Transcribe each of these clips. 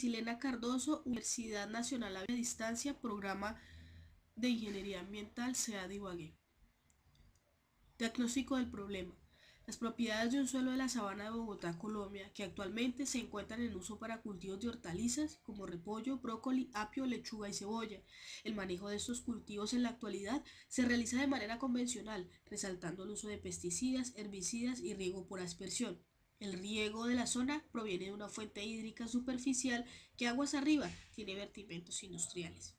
Marilena Cardoso, Universidad Nacional a Distancia, Programa de Ingeniería Ambiental, SEAD Ibagué. Diagnóstico del problema. Las propiedades de un suelo de la sabana de Bogotá, Colombia, que actualmente se encuentran en uso para cultivos de hortalizas como repollo, brócoli, apio, lechuga y cebolla. El manejo de estos cultivos en la actualidad se realiza de manera convencional, resaltando el uso de pesticidas, herbicidas y riego por aspersión. El riego de la zona proviene de una fuente hídrica superficial que aguas arriba tiene vertimientos industriales.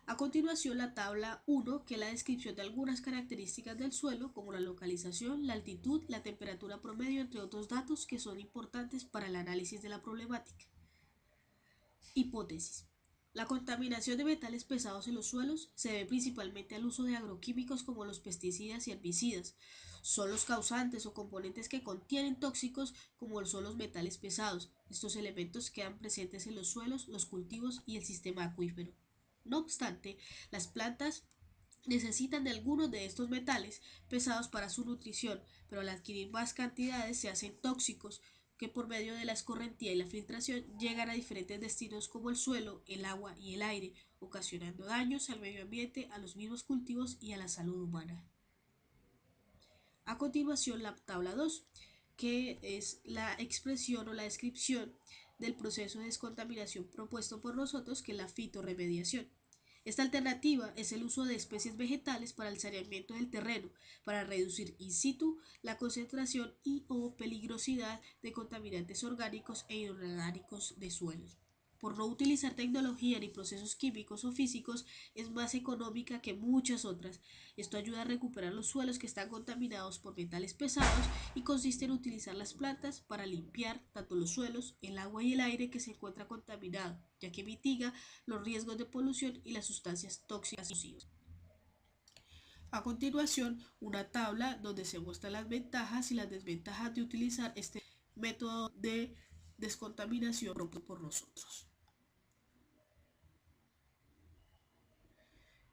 A continuación, la tabla 1, que es la descripción de algunas características del suelo, como la localización, la altitud, la temperatura promedio, entre otros datos que son importantes para el análisis de la problemática. Hipótesis. La contaminación de metales pesados en los suelos se debe principalmente al uso de agroquímicos como los pesticidas y herbicidas. Son los causantes o componentes que contienen tóxicos como son los metales pesados. Estos elementos quedan presentes en los suelos, los cultivos y el sistema acuífero. No obstante, las plantas necesitan de algunos de estos metales pesados para su nutrición, pero al adquirir más cantidades se hacen tóxicos que por medio de la escorrentía y la filtración llegan a diferentes destinos como el suelo, el agua y el aire, ocasionando daños al medio ambiente, a los mismos cultivos y a la salud humana. A continuación, la tabla 2, que es la expresión o la descripción del proceso de descontaminación propuesto por nosotros, que es la fitorremediación. Esta alternativa es el uso de especies vegetales para el saneamiento del terreno, para reducir in situ la concentración y o peligrosidad de contaminantes orgánicos e inorgánicos de suelos. Por no utilizar tecnología ni procesos químicos o físicos, es más económica que muchas otras. Esto ayuda a recuperar los suelos que están contaminados por metales pesados y consiste en utilizar las plantas para limpiar tanto los suelos, el agua y el aire que se encuentra contaminado, ya que mitiga los riesgos de polución y las sustancias tóxicas nocivas. A continuación, una tabla donde se muestran las ventajas y las desventajas de utilizar este método de descontaminación propuesto por nosotros.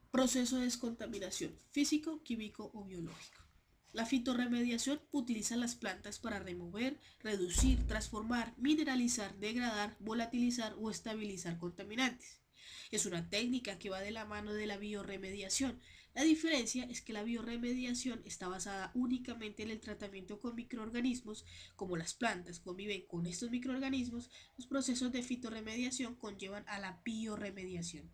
Proceso de descontaminación físico, químico o biológico. La fitorremediación utiliza las plantas para remover, reducir, transformar, mineralizar, degradar, volatilizar o estabilizar contaminantes. Es una técnica que va de la mano de la biorremediación. La diferencia es que la biorremediación está basada únicamente en el tratamiento con microorganismos. Como las plantas conviven con estos microorganismos, los procesos de fitorremediación conllevan a la biorremediación,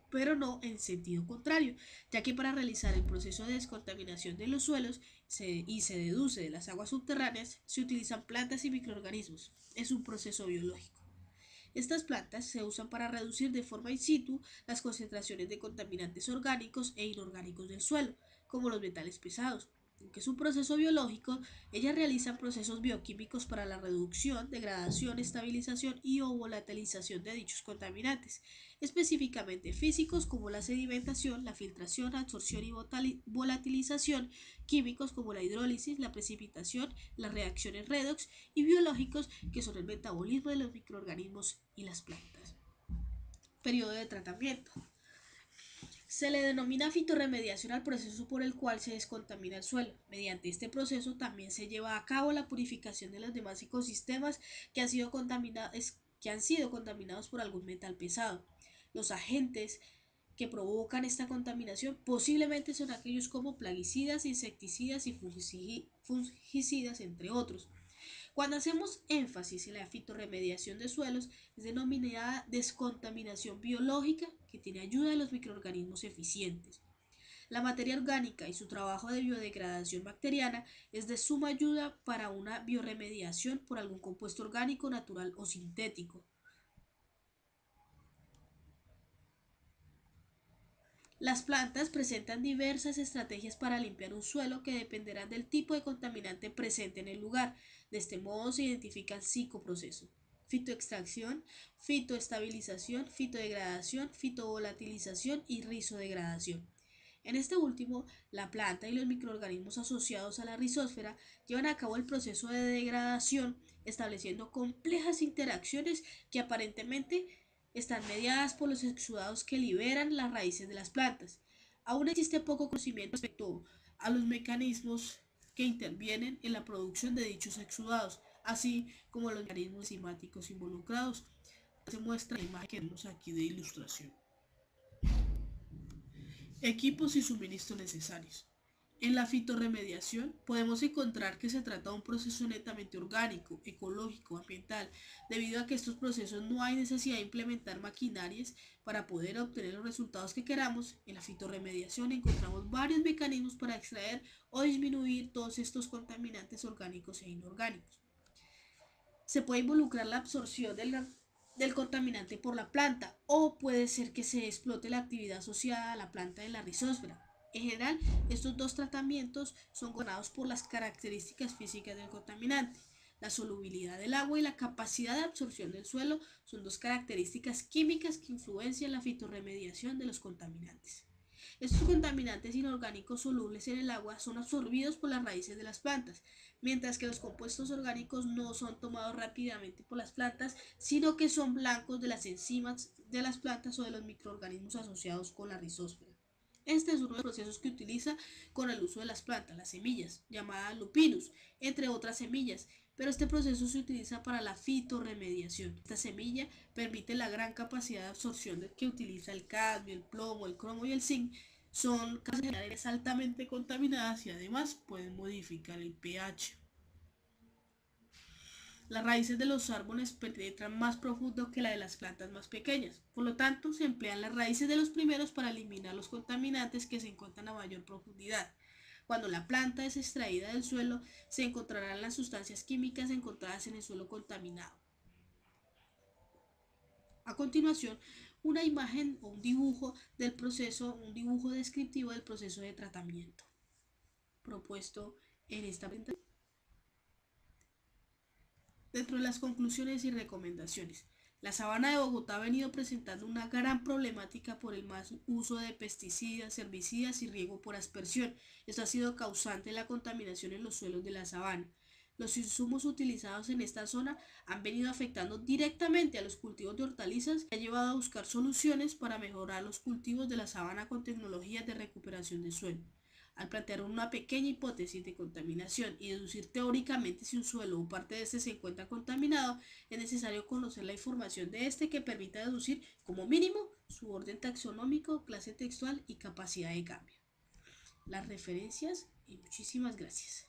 pero no en sentido contrario, ya que para realizar el proceso de descontaminación de los suelos y se deduce de las aguas subterráneas, se utilizan plantas y microorganismos. Es un proceso biológico. Estas plantas se usan para reducir de forma in situ las concentraciones de contaminantes orgánicos e inorgánicos del suelo, como los metales pesados. Aunque es un proceso biológico, ellas realizan procesos bioquímicos para la reducción, degradación, estabilización y o volatilización de dichos contaminantes, específicamente físicos como la sedimentación, la filtración, absorción y volatilización, químicos como la hidrólisis, la precipitación, las reacciones redox y biológicos que son el metabolismo de los microorganismos y las plantas. Periodo de tratamiento. Se le denomina fitorremediación al proceso por el cual se descontamina el suelo. Mediante este proceso también se lleva a cabo la purificación de los demás ecosistemas que han sido contaminados por algún metal pesado. Los agentes que provocan esta contaminación posiblemente son aquellos como plaguicidas, insecticidas y fungicidas, entre otros. Cuando hacemos énfasis en la fitorremediación de suelos, es denominada descontaminación biológica, que tiene ayuda de los microorganismos eficientes. La materia orgánica y su trabajo de biodegradación bacteriana es de suma ayuda para una biorremediación por algún compuesto orgánico, natural o sintético. Las plantas presentan diversas estrategias para limpiar un suelo que dependerán del tipo de contaminante presente en el lugar. De este modo se identifican 5 procesos: fitoextracción, fitoestabilización, fitodegradación, fitovolatilización y rizodegradación. En este último, la planta y los microorganismos asociados a la rizósfera llevan a cabo el proceso de degradación, estableciendo complejas interacciones que aparentemente están mediadas por los exudados que liberan las raíces de las plantas. Aún existe poco conocimiento respecto a los mecanismos que intervienen en la producción de dichos exudados. así como los mecanismos enzimáticos involucrados. Se muestra la imagen que tenemos aquí de ilustración. Equipos y suministros necesarios. En la fitorremediación podemos encontrar que se trata de un proceso netamente orgánico, ecológico, ambiental, debido a que estos procesos no hay necesidad de implementar maquinarias para poder obtener los resultados que queramos. En la fitorremediación encontramos varios mecanismos para extraer o disminuir todos estos contaminantes orgánicos e inorgánicos. Se puede involucrar la absorción del contaminante por la planta o puede ser que se explote la actividad asociada a la planta de la rizósfera. En general, estos dos tratamientos son gobernados por las características físicas del contaminante. La solubilidad del agua y la capacidad de absorción del suelo son dos características químicas que influencian la fitorremediación de los contaminantes. Estos contaminantes inorgánicos solubles en el agua son absorbidos por las raíces de las plantas, mientras que los compuestos orgánicos no son tomados rápidamente por las plantas, sino que son blancos de las enzimas de las plantas o de los microorganismos asociados con la rizósfera. Este es uno de los procesos que utiliza con el uso de las plantas, las semillas, llamadas lupinus, entre otras semillas, pero este proceso se utiliza para la fitorremediación. Esta semilla permite la gran capacidad de absorción que utiliza el cadmio, el plomo, el cromo y el zinc. Son áreas altamente contaminadas y además pueden modificar el pH. Las raíces de los árboles penetran más profundo que la de las plantas más pequeñas, por lo tanto se emplean las raíces de los primeros para eliminar los contaminantes que se encuentran a mayor profundidad. Cuando la planta es extraída del suelo, se encontrarán las sustancias químicas encontradas en el suelo contaminado. A continuación, una imagen o un dibujo del proceso, un dibujo descriptivo del proceso de tratamiento propuesto en esta presentación. Dentro de las conclusiones y recomendaciones, la sabana de Bogotá ha venido presentando una gran problemática por el más uso de pesticidas, herbicidas y riego por aspersión. Esto ha sido causante de la contaminación en los suelos de la sabana. Los insumos utilizados en esta zona han venido afectando directamente a los cultivos de hortalizas y ha llevado a buscar soluciones para mejorar los cultivos de la sabana con tecnologías de recuperación de suelo. Al plantear una pequeña hipótesis de contaminación y deducir teóricamente si un suelo o parte de este se encuentra contaminado, es necesario conocer la información de este que permita deducir como mínimo su orden taxonómico, clase textual y capacidad de cambio. Las referencias y muchísimas gracias.